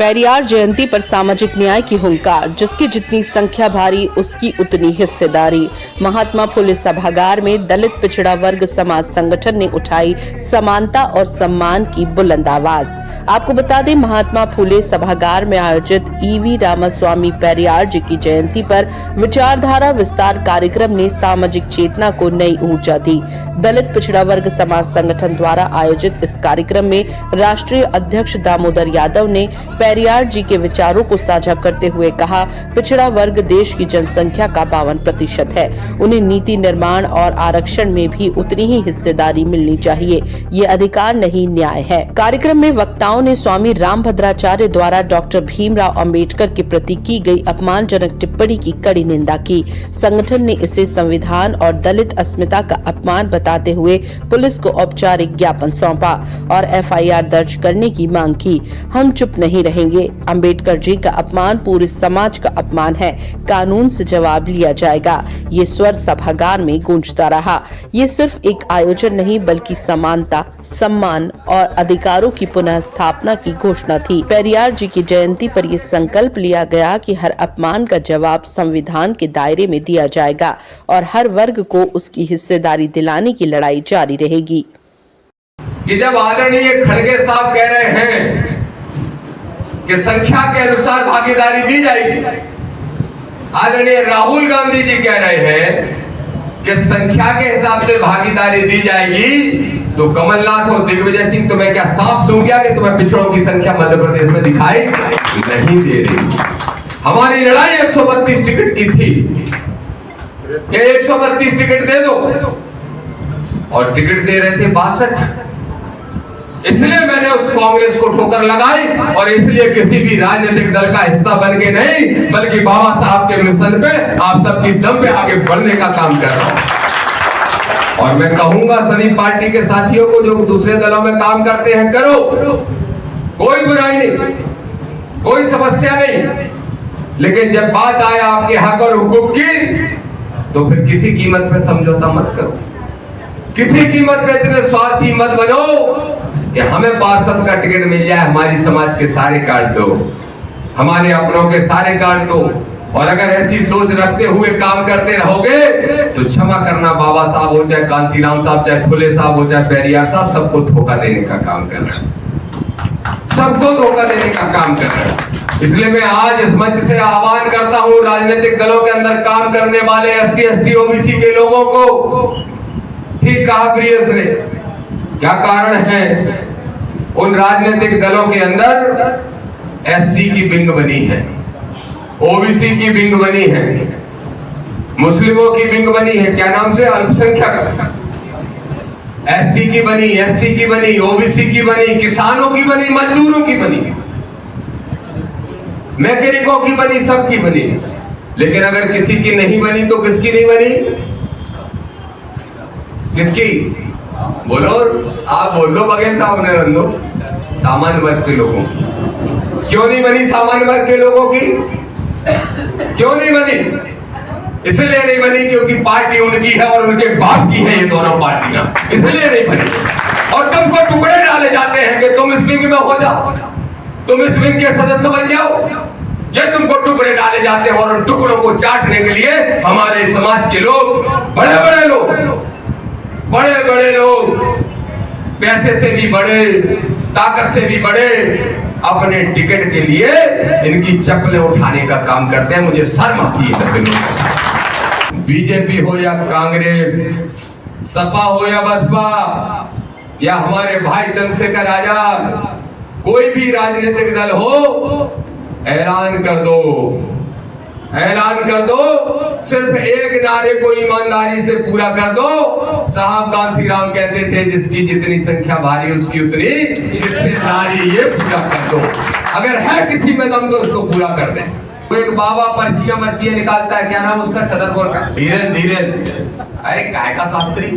पेरियार जयंती पर सामाजिक न्याय की हुंकार, जिसकी जितनी संख्या भारी उसकी उतनी हिस्सेदारी। महात्मा फुले सभागार में दलित पिछड़ा वर्ग समाज संगठन ने उठाई समानता और सम्मान की बुलंद आवाज। आपको बता दें, महात्मा फुले सभागार में आयोजित ईवी रामास्वामी पेरियार जी की जयंती पर विचारधारा विस्तार कार्यक्रम ने सामाजिक चेतना को नई ऊर्जा दी। दलित पिछड़ा वर्ग समाज संगठन द्वारा आयोजित इस कार्यक्रम में राष्ट्रीय अध्यक्ष दामोदर यादव ने पेरियार जी के विचारों को साझा करते हुए कहा, पिछड़ा वर्ग देश की जनसंख्या का 52% है। उन्हें नीति निर्माण और आरक्षण में भी उतनी ही हिस्सेदारी मिलनी चाहिए। ये अधिकार नहीं, न्याय है। कार्यक्रम में वक्ताओं ने स्वामी रामभद्राचार्य द्वारा डॉक्टर भीमराव अंबेडकर के प्रति की गई अपमानजनक टिप्पणी की कड़ी निंदा की। संगठन ने इसे संविधान और दलित अस्मिता का अपमान बताते हुए पुलिस को औपचारिक ज्ञापन सौंपा और FIR दर्ज करने की मांग की। हम चुप नहीं रहेंगे। अंबेडकर जी का अपमान पूरे समाज का अपमान है। कानून से जवाब लिया जाएगा। ये स्वर सभागार में गूंजता रहा। ये सिर्फ एक आयोजन नहीं, बल्कि समानता, सम्मान और अधिकारों की पुनः स्थापना की घोषणा थी। पेरियार जी की जयंती पर यह संकल्प लिया गया कि हर अपमान का जवाब संविधान के दायरे में दिया जाएगा और हर वर्ग को उसकी हिस्सेदारी दिलाने की लड़ाई जारी रहेगी। कि जब आदरणीय खड़गे साहब कह रहे हैं कि संख्या के अनुसार भागीदारी दी जाएगी, आदरणीय राहुल गांधी जी कह रहे हैं कि संख्या के हिसाब से भागीदारी दी जाएगी, तो कमलनाथ और दिग्विजय सिंह तुम्हें क्या सांप सूंघ गया कि तुम्हें पिछड़ों की संख्या मध्य प्रदेश में दिखाई नहीं दे रही। हमारी लड़ाई 132 टिकट की थी कि 132 टिकट दे दो, और टिकट दे रहे थे 62। इसलिए मैंने उस कांग्रेस को ठोकर लगाई और इसलिए किसी भी राजनीतिक दल का हिस्सा बन के नहीं, बल्कि बाबा साहब के मिशन पे आप सबकी दम पे आगे बढ़ने का काम कर रहा हूं। और मैं कहूंगा सभी पार्टी के साथियों को जो दूसरे दलों में काम करते हैं, करो, कोई बुराई नहीं, कोई समस्या नहीं, लेकिन जब बात आए आपके हक और हुकूक की, तो फिर किसी कीमत पे समझौता मत करो। किसी कीमत पे इतने स्वार्थी मत बनो कि हमें पार्षद का टिकट मिल जाए, हमारी समाज के सारे काट दो, हमारे अपनों के सारे काट दो। और अगर ऐसी सोच रखते हुए काम करते रहोगे तो क्षमा करना, बाबा साहब हो, चाहे कांसीराम साहब, चाहे फुले साहब हो, चाहे पेरियार साहब, सबको धोखा देने का काम कर रहे हैं, सबको धोखा देने का काम कर रहे हैं। इसलिए मैं आज इस मंच से आह्वान करता हूं राजनीतिक दलों के अंदर काम करने वाले SC ST OBC के लोगों को। ठीक कहा प्रियस ने, क्या कारण है? उन राजनीतिक दलों के अंदर SC की विंग बनी है, OBC की विंग बनी है, मुस्लिमों की विंग बनी है, क्या नाम से, अल्पसंख्यक, ST की बनी, SC की बनी, OBC की बनी, किसानों की बनी, मजदूरों की बनी, मैकेनिकों की बनी, सबकी बनी। लेकिन अगर किसी की नहीं बनी तो किसकी नहीं बनी? किसकी? बोलो, आप बोल दो, बघेल साहब ने रन दो। सामान्य वर्ग के लोगों की। क्यों नहीं बनी सामान्य वर्ग के लोगों की? क्यों नहीं बनी? इसलिए नहीं बनी क्योंकि पार्टी उनकी है और उनके बाप की है, ये दोनों पार्टियां, इसलिए नहीं बनी। और तुमको टुकड़े डाले जाते हैं कि तुम इस विंग में हो जाओ, तुम इस विंग के सदस्य बन जाओ। ये तुमको टुकड़े डाले जाते हैं और उन टुकड़ों को चाटने के लिए हमारे समाज के लोग, बड़े बड़े लोग, बड़े बड़े लोग, पैसे से भी बड़े, ताकत से भी बड़े, अपने टिकट के लिए इनकी चप्पलें उठाने का काम करते हैं। मुझे शर्म आती है ऐसे लोग। बीजेपी हो या कांग्रेस, सपा हो या बसपा, या हमारे भाई चंद्रशेखर आजाद, कोई भी राजनीतिक दल हो, ऐलान कर दो, ऐलान कर दो, सिर्फ एक नारे को ईमानदारी से पूरा कर दो। साहब कांसीराम कहते थे, जिसकी जितनी संख्या भारी उसकी उतनी हिस्सेदारी, ये पूरा कर दो। अगर है किसी में दम तो उसको पूरा कर दें। तो एक बाबा पर्चियां निकालता है, क्या नाम उसका, छतरपुर का, धीरेन धीरेन। अरे काय का शास्त्री?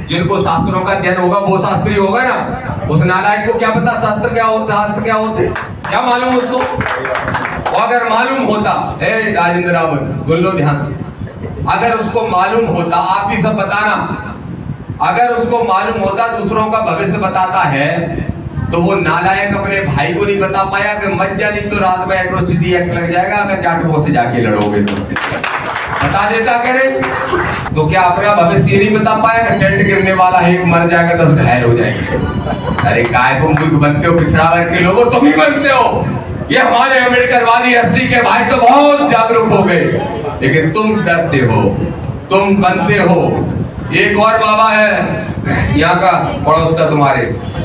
जिनको शास्त्रों का अध्ययन होगा वो शास्त्री होगा ना। उस नालायक को क्या पता शास्त्र क्या होता, शास्त्र क्या होते, क्या मालूम उसको? और अगर मालूम होता, राजेंद्र रावत सुन लो ध्यान से, अगर उसको मालूम होता, आप भी सब बताना, अगर उसको मालूम होता दूसरों का भविष्य बताता है, तो वो नालायक अपने भाई को नहीं बता पाया कि मत जानी तो रात में एट्रोसिटी एक्ट लग जाएगा अगर जाटवों से जाके लड़ोगे तो। बता देता करे तो क्या अपना भविष्य नहीं बता पाया कि टेंट गिरने वाला है, एक मर जाएगा 10 घायल हो जाएंगे। अरे काय को मूर्ख बनते हो पिछड़ा वर्ग के लोगों, तुम ही बनते हो। ये हमारे अम्बेडकरवादी 80 के भाई तो बहुत जागरूक हो गए, लेकिन तुम डरते हो, तुम बनते हो। एक और बाबा है यहाँ का पड़ोस का तुम्हारे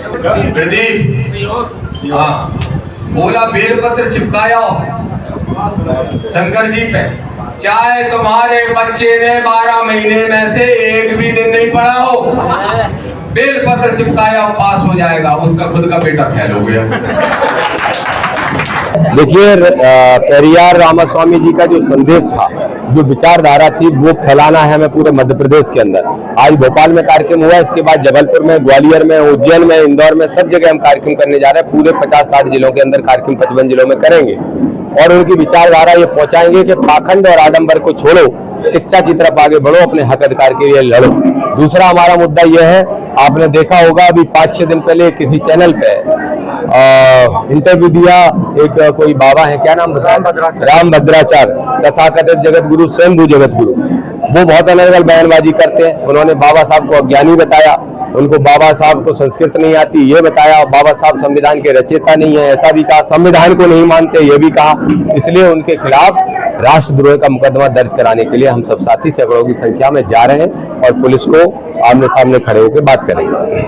प्रदीप, हाँ, बोला बेलपत्र चिपकाया शंकर जी पे, चाहे तुम्हारे बच्चे ने 12 महीने में से एक भी दिन नहीं पढ़ा हो, बेलपत्र चिपकाया पास हो जाएगा। उसका खुद का बेटा फेल हो गया। देखिए, पेरियार रामास्वामी जी का जो संदेश था, जो विचारधारा थी, वो फैलाना है हमें पूरे मध्य प्रदेश के अंदर। आज भोपाल में कार्यक्रम हुआ, इसके बाद जबलपुर में, ग्वालियर में, उज्जैन में, इंदौर में, सब जगह हम कार्यक्रम करने जा रहे हैं। पूरे 50-60 जिलों के अंदर कार्यक्रम 55 जिलों में करेंगे और उनकी विचारधारा ये पहुंचाएंगे कि पाखंड और आडंबर को छोड़ो, शिक्षा की तरफ आगे बढ़ो, अपने हक अधिकार के लिए लड़ो। दूसरा हमारा मुद्दा यह है, आपने देखा होगा अभी 5-6 दिन पहले किसी चैनल पे इंटरव्यू दिया, एक कोई बाबा है, क्या नाम बताया, राम भद्राचार्य, तथाकथित जगत गुरु, स्वयंभू जगत गुरु। वो बहुत अलग अलग बयानबाजी करते हैं। उन्होंने बाबा साहब को अज्ञानी बताया, उनको बाबा साहब को संस्कृत नहीं आती ये बताया, बाबा साहब संविधान के रचयिता नहीं है ऐसा भी कहा, संविधान को नहीं मानते ये भी कहा। इसलिए उनके खिलाफ राष्ट्रद्रोह का मुकदमा दर्ज कराने के लिए हम सब साथी सैकड़ों की संख्या में जा रहे हैं और पुलिस को आमने सामने खड़े होकर बात करेंगे।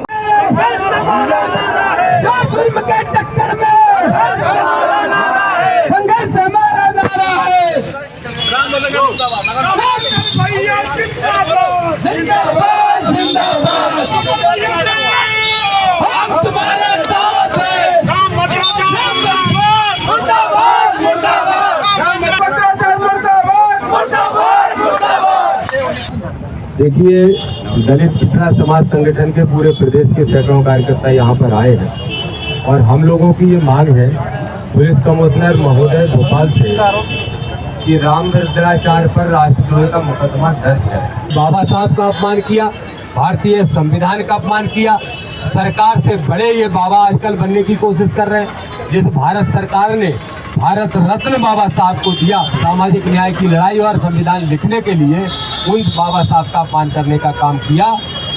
संघर्ष हमारा नारा है, जिंदाबाद जिंदाबाद, हम तुम्हारे साथ हैं। देखिए, दलित पिछड़ा समाज संगठन के पूरे प्रदेश के सैकड़ों कार्यकर्ता यहाँ पर आए हैं और हम लोगों की ये मांग है पुलिस कमिश्नर महोदय भोपाल से कि राम भद्राचार्य पर राष्ट्रद्रोह का मुकदमा दर्ज है। बाबा साहब का अपमान किया, भारतीय संविधान का अपमान किया, सरकार से बड़े ये बाबा आजकल बनने की कोशिश कर रहे हैं। जिस भारत सरकार ने भारत रत्न बाबा साहब को दिया सामाजिक न्याय की लड़ाई और संविधान लिखने के लिए, उन बाबा साहब का अपमान करने का काम किया।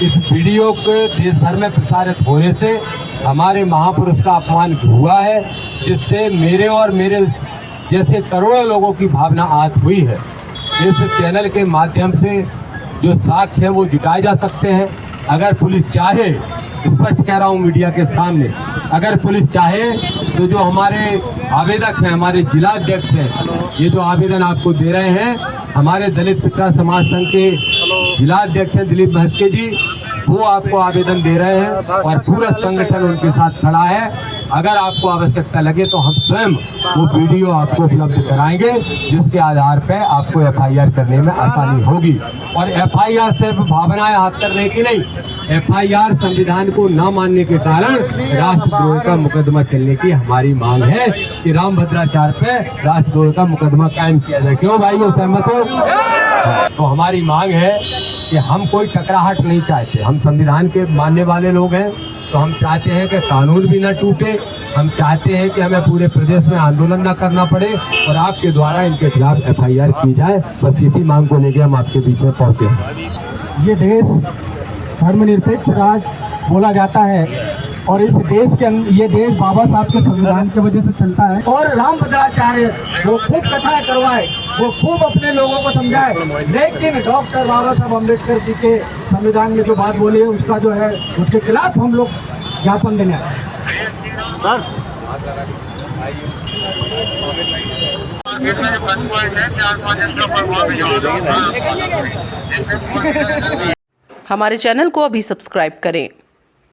इस वीडियो के देश भर में प्रसारित होने से हमारे महापुरुष का अपमान हुआ है, जिससे मेरे और मेरे जैसे करोड़ों लोगों की भावना आहत हुई है। इस चैनल के माध्यम से जो साक्ष्य है वो जुटाए जा सकते हैं। अगर पुलिस चाहे, स्पष्ट कह रहा हूँ मीडिया के सामने, अगर पुलिस चाहे तो जो हमारे आवेदक हैं, हमारे जिला अध्यक्ष हैं, ये जो आवेदन आपको दे रहे हैं, हमारे दलित पिछड़ा समाज संघ के जिला अध्यक्ष हैं दिलीप भस्के जी, वो आपको आवेदन दे रहे हैं और पूरा संगठन उनके साथ खड़ा है। अगर आपको आवश्यकता लगे तो हम स्वयं वो वीडियो आपको उपलब्ध कराएंगे, जिसके आधार पर आपको एफआईआर करने में आसानी होगी। और एफआईआर सिर्फ भावनाएं हाथ करने की नहीं, एफआईआर संविधान को न मानने के कारण राष्ट्रद्रोह का मुकदमा चलने की हमारी मांग है कि राम भद्राचार्य पे राष्ट्रद्रोह का मुकदमा कायम किया जाए। क्यों भाइयों, सहमत हो? तो हमारी मांग है कि हम कोई टकराहट नहीं चाहते, हम संविधान के मानने वाले लोग हैं, तो हम चाहते हैं कि कानून भी न टूटे, हम चाहते हैं कि हमें पूरे प्रदेश में आंदोलन न करना पड़े और आपके द्वारा इनके खिलाफ एफआईआर की जाए। बस इसी मांग को लेकर हम आपके बीच में पहुंचे हैं। ये देश धर्मनिरपेक्ष राज बोला जाता है और इस देश के ये देश बाबा साहब के संविधान की वजह से चलता है। और राम भद्राचार्य वो खूब कथाएं करवाए, वो खूब अपने लोगों को समझाए, लेकिन डॉक्टर बाबा साहब अम्बेडकर जी के संविधान में जो बात बोली है उसका जो है उसके खिलाफ हम लोग ज्ञापन देने आए। हमारे चैनल को अभी सब्सक्राइब करें।